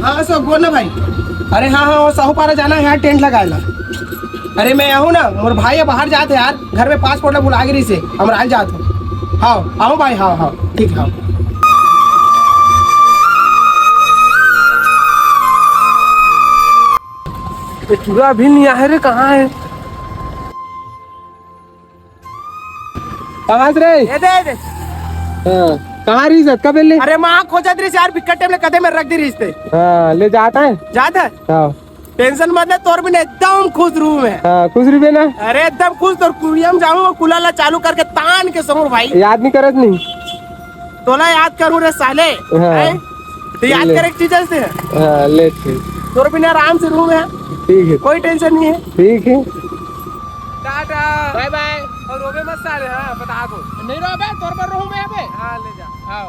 हाँ अशोक बोल ना भाई। अरे हाँ हाँ वो साहूपारा जाना है यार, टेंट लगाएला। अरे मैं आहूँ ना, मोर भाई बाहर जाते यार, घर में पासपोर्ट बुला गिरी से हम राज जात हूँ। हाँ आओ भाई, हाँ हाँ ठीक है। चूड़ा अभी नहीं आया रे, कहाँ है? कहाँ से रे? ये दे दे। हाँ, कहाँ रही सत का पहले? अरे माँ खोजत रही यार, बिकट टाइम कदे में रख दी रही थे। हाँ ले जाता है। जाता है? हाँ टेंशन मत ले, तोर भी ना एकदम खुश रूम है। हाँ खुश रुपये ना? अरे एकदम खुश, तोर कुरियम जाऊँ कुलाला चालू करके तान के समूह भाई। याद नहीं करत नहीं? तोला याद करूँ रे साले। हाँ। तो याद करे चीज से। हाँ ले ठीक। तोर बिना आराम से रूम है, ठीक है कोई टेंशन नहीं है। ठीक है। Tata bye bye. और रोबे मत साले, हाँ बता दो। नहीं रोबे, तोर पर रहूं मैं। हाँ ले जा। आओ।